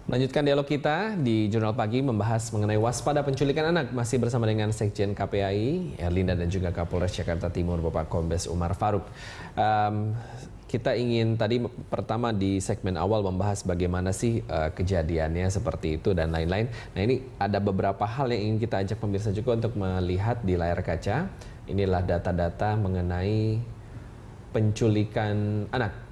Lanjutkan dialog kita di Jurnal Pagi membahas mengenai waspada penculikan anak. Masih bersama dengan Sekjen KPAI, Erlinda, dan juga Kapolres Jakarta Timur, Bapak Kombes Umar Faruk. Kita ingin tadi pertama di segmen awal membahas bagaimana sih kejadiannya seperti itu dan lain-lain. Nah, ini ada beberapa hal yang ingin kita ajak pemirsa juga untuk melihat di layar kaca. Inilah data-data mengenai penculikan anak.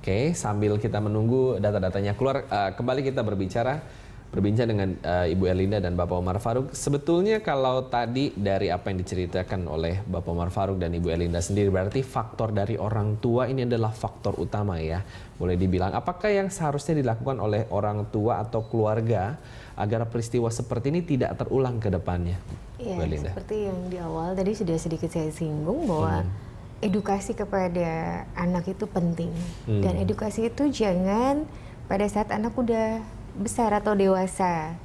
Oke, sambil kita menunggu data-datanya keluar, kembali kita berbincang dengan Ibu Erlinda dan Bapak Umar Faruk. Sebetulnya kalau tadi dari apa yang diceritakan oleh Bapak Umar Faruk dan Ibu Erlinda sendiri, berarti faktor dari orang tua ini adalah faktor utama ya. Boleh dibilang, apakah yang seharusnya dilakukan oleh orang tua atau keluarga agar peristiwa seperti ini tidak terulang ke depannya? Iya, seperti yang di awal tadi sudah sedikit saya singgung bahwa edukasi kepada anak itu penting. Dan edukasi itu jangan pada saat anak udah besar atau dewasa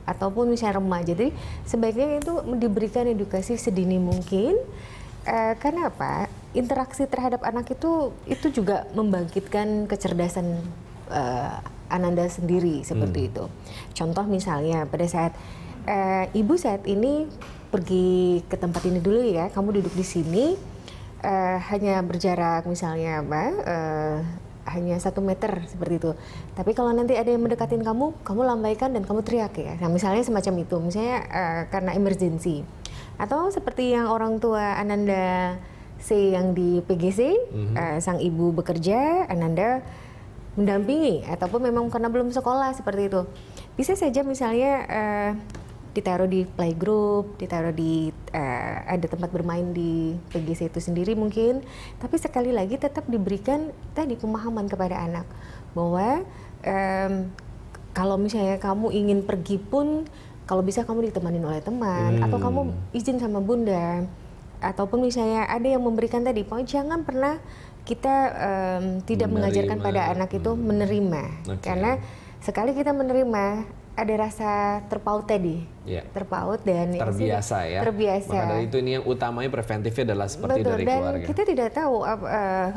ataupun misalnya remaja. Jadi sebaiknya itu diberikan edukasi sedini mungkin. Karena apa? Interaksi terhadap anak itu juga membangkitkan kecerdasan Ananda sendiri seperti itu. Contoh misalnya pada saat ibu saat ini pergi ke tempat ini dulu ya, kamu duduk di sini. Hanya berjarak misalnya hanya 1 meter seperti itu. Tapi kalau nanti ada yang mendekatin kamu lambaikan dan kamu teriak ya. Nah, misalnya semacam itu, misalnya karena emergency. Atau seperti yang orang tua Ananda C yang di PGC, sang ibu bekerja, Ananda mendampingi, ataupun memang karena belum sekolah seperti itu. Bisa saja misalnya ditaruh di playgroup, ditaruh di ada tempat bermain di PGC itu sendiri mungkin, tapi sekali lagi tetap diberikan tadi pemahaman kepada anak bahwa kalau misalnya kamu ingin pergi pun, kalau bisa kamu ditemanin oleh teman atau kamu izin sama bunda, ataupun misalnya ada yang memberikan tadi, pokoknya jangan pernah kita tidak mengajarkan pada anak itu menerima, karena sekali kita menerima ada rasa terpaut tadi, terpaut dan terbiasa ya. Terbiasa. Maka dari itu ini yang utamanya preventifnya adalah seperti dari dan keluarga. Kita tidak tahu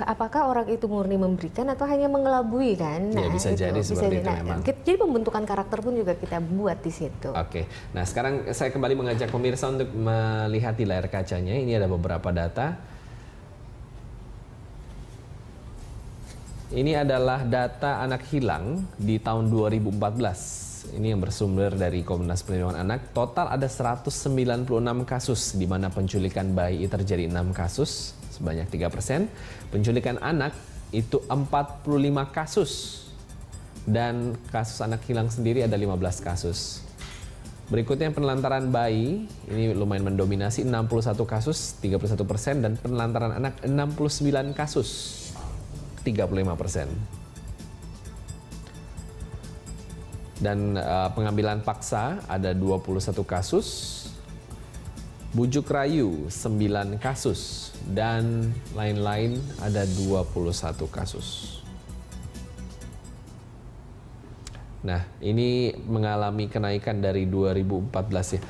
apakah orang itu murni memberikan atau hanya mengelabui kan. Nah, bisa jadi seperti itu memang. Jadi pembentukan karakter pun juga kita buat di situ. Oke, nah sekarang saya kembali mengajak pemirsa untuk melihat di layar kacanya. Ini ada beberapa data. Ini adalah data anak hilang di tahun 2014. Ini yang bersumber dari Komnas Perlindungan Anak. Total ada 196 kasus di mana penculikan bayi terjadi 6 kasus, sebanyak 3%. Penculikan anak itu 45 kasus. Dan kasus anak hilang sendiri ada 15 kasus. Berikutnya penelantaran bayi, ini lumayan mendominasi, 61 kasus, 31%. Dan penelantaran anak 69 kasus, 35%. Dan pengambilan paksa ada 21 kasus, bujuk rayu 9 kasus, dan lain-lain ada 21 kasus. Nah, ini mengalami kenaikan dari 2014 ya.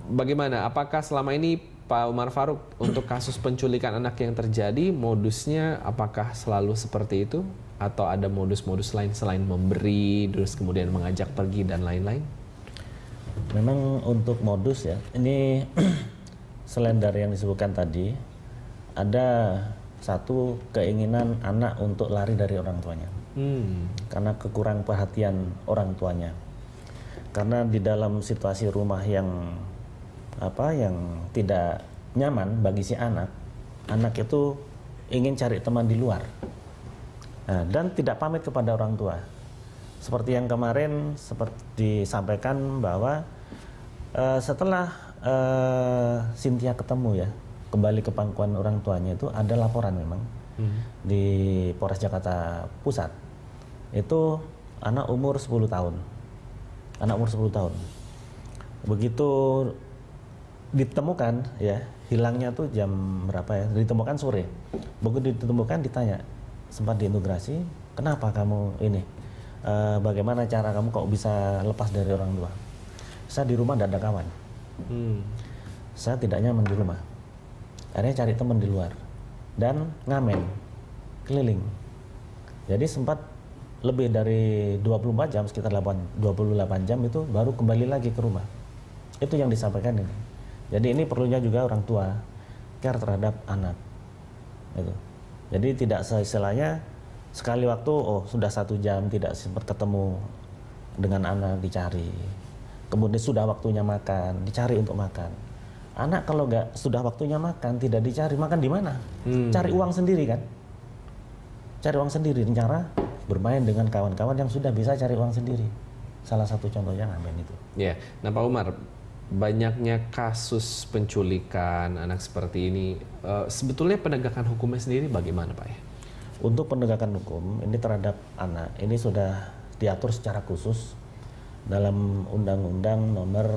Bagaimana? Apakah selama ini Pak Umar Faruk untuk kasus penculikan anak yang terjadi, modusnya apakah selalu seperti itu? Atau ada modus-modus lain selain memberi, terus kemudian mengajak pergi dan lain-lain? Memang untuk modus ya, ini selain dari yang disebutkan tadi, ada satu keinginan anak untuk lari dari orang tuanya. Karena kekurang perhatian orang tuanya. Karena di dalam situasi rumah yang tidak nyaman bagi si anak itu ingin cari teman di luar. Nah, dan tidak pamit kepada orang tua. Seperti yang kemarin seperti disampaikan bahwa setelah Cynthia ketemu ya, kembali ke pangkuan orang tuanya, itu ada laporan memang di Polres Jakarta Pusat. Itu anak umur 10 tahun. Anak umur 10 tahun. Begitu ditemukan ya, hilangnya tuh jam berapa ya? Ditemukan sore. Begitu ditemukan ditanya, sempat diintegrasi, kenapa kamu ini? Bagaimana cara kamu kok bisa lepas dari orang tua? Saya di rumah tidak ada kawan. Saya tidak nyaman di rumah. Akhirnya cari teman di luar dan ngamen. keliling. Jadi sempat lebih dari 24 jam, sekitar 28 jam itu baru kembali lagi ke rumah. Itu yang disampaikan ini. Jadi ini perlunya juga orang tua care terhadap anak. Gitu. Jadi tidak istilahnya sekali waktu, oh sudah 1 jam tidak sempat ketemu dengan anak, dicari. Kemudian sudah waktunya makan, dicari untuk makan. Anak kalau nggak sudah waktunya makan, tidak dicari, makan di mana? Cari uang sendiri kan? Cari uang sendiri, cara bermain dengan kawan-kawan yang sudah bisa cari uang sendiri. Salah satu contohnya ngamen itu. Ya, nah Pak Umar, banyaknya kasus penculikan anak seperti ini, sebetulnya penegakan hukumnya sendiri bagaimana Pak ya? Untuk penegakan hukum ini terhadap anak, ini sudah diatur secara khusus dalam Undang-Undang Nomor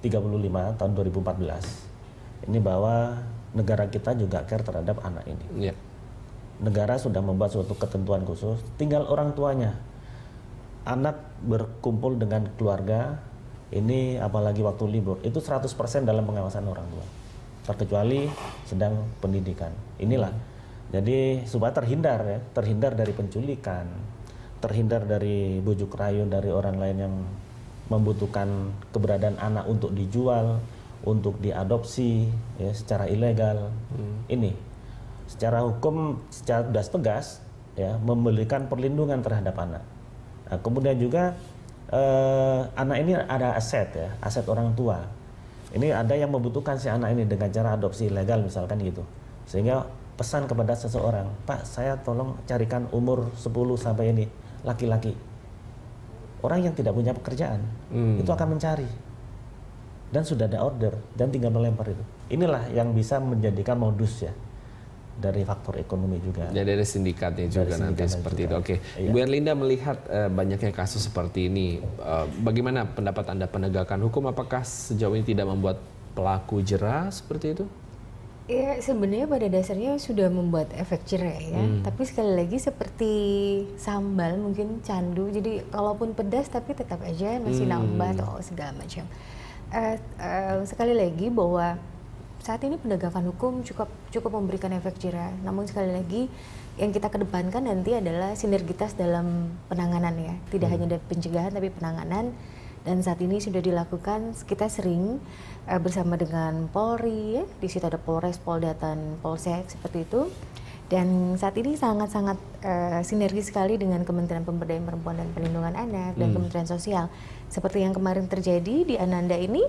35 tahun 2014. Ini bahwa negara kita juga care terhadap anak ini. Ya. Negara sudah membuat suatu ketentuan khusus, tinggal orang tuanya. Anak berkumpul dengan keluarga, ini apalagi waktu libur, itu 100% dalam pengawasan orang tua. Terkecuali sedang pendidikan. Inilah. Jadi supaya terhindar ya, terhindar dari penculikan, terhindar dari bujuk rayu dari orang lain yang membutuhkan keberadaan anak untuk dijual, untuk diadopsi ya secara ilegal. Ini secara hukum secara tegas ya memberikan perlindungan terhadap anak. Nah, kemudian juga anak ini ada aset ya, aset orang tua. Ini ada yang membutuhkan si anak ini dengan cara adopsi ilegal misalkan gitu. Sehingga pesan kepada seseorang, Pak saya tolong carikan umur 10 sampai ini laki-laki. Orang yang tidak punya pekerjaan itu akan mencari. Dan sudah ada order dan tinggal melempar itu. Inilah yang bisa menjadikan modus ya. Dari faktor ekonomi juga. Ya, dari sindikatnya juga dari nanti seperti juga. Itu. Oke, iya. Bu Erlinda melihat banyaknya kasus seperti ini, bagaimana pendapat Anda penegakan hukum? Apakah sejauh ini tidak membuat pelaku jera seperti itu? Ya sebenarnya pada dasarnya sudah membuat efek jera ya. Tapi sekali lagi seperti sambal mungkin candu. Jadi kalaupun pedas tapi tetap aja masih nambah atau segala macam. Sekali lagi bahwa saat ini penegakan hukum cukup memberikan efek jera. Namun sekali lagi yang kita kedepankan nanti adalah sinergitas dalam penanganan ya. Tidak hanya dari pencegahan tapi penanganan. Dan saat ini sudah dilakukan, kita sering bersama dengan Polri ya. Di situ ada Polres, Polda, dan Polsek seperti itu. Dan saat ini sangat-sangat sinergis sekali dengan Kementerian Pemberdayaan Perempuan dan Perlindungan Anak dan Kementerian Sosial. Seperti yang kemarin terjadi di Ananda ini.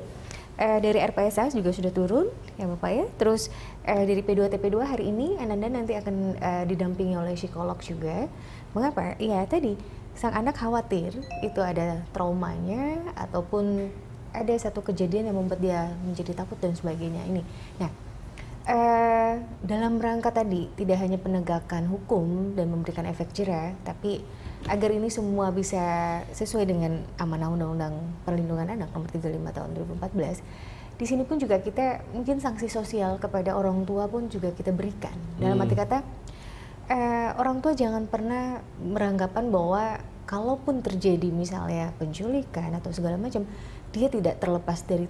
Dari RPSA juga sudah turun ya Bapak ya. Terus dari P2TP2 hari ini Ananda nanti akan didampingi oleh psikolog juga. Mengapa? Ya tadi sang anak khawatir itu ada traumanya ataupun ada satu kejadian yang membuat dia menjadi takut dan sebagainya ini. Nah, dalam rangka tadi tidak hanya penegakan hukum dan memberikan efek jera, tapi agar ini semua bisa sesuai dengan amanah Undang-Undang Perlindungan Anak Nomor 35 tahun 2014. Di sini pun juga kita mungkin sanksi sosial kepada orang tua pun juga kita berikan. Dalam arti kata orang tua jangan pernah beranggapan bahwa kalaupun terjadi misalnya penculikan atau segala macam, dia tidak terlepas dari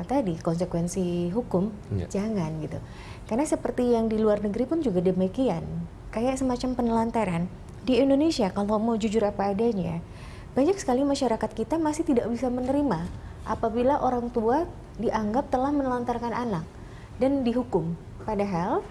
tadi konsekuensi hukum. Jangan gitu. Karena seperti yang di luar negeri pun juga demikian. Kayak semacam penelantaran. Di Indonesia kalau mau jujur apa adanya, banyak sekali masyarakat kita masih tidak bisa menerima apabila orang tua dianggap telah menelantarkan anak dan dihukum. Padahal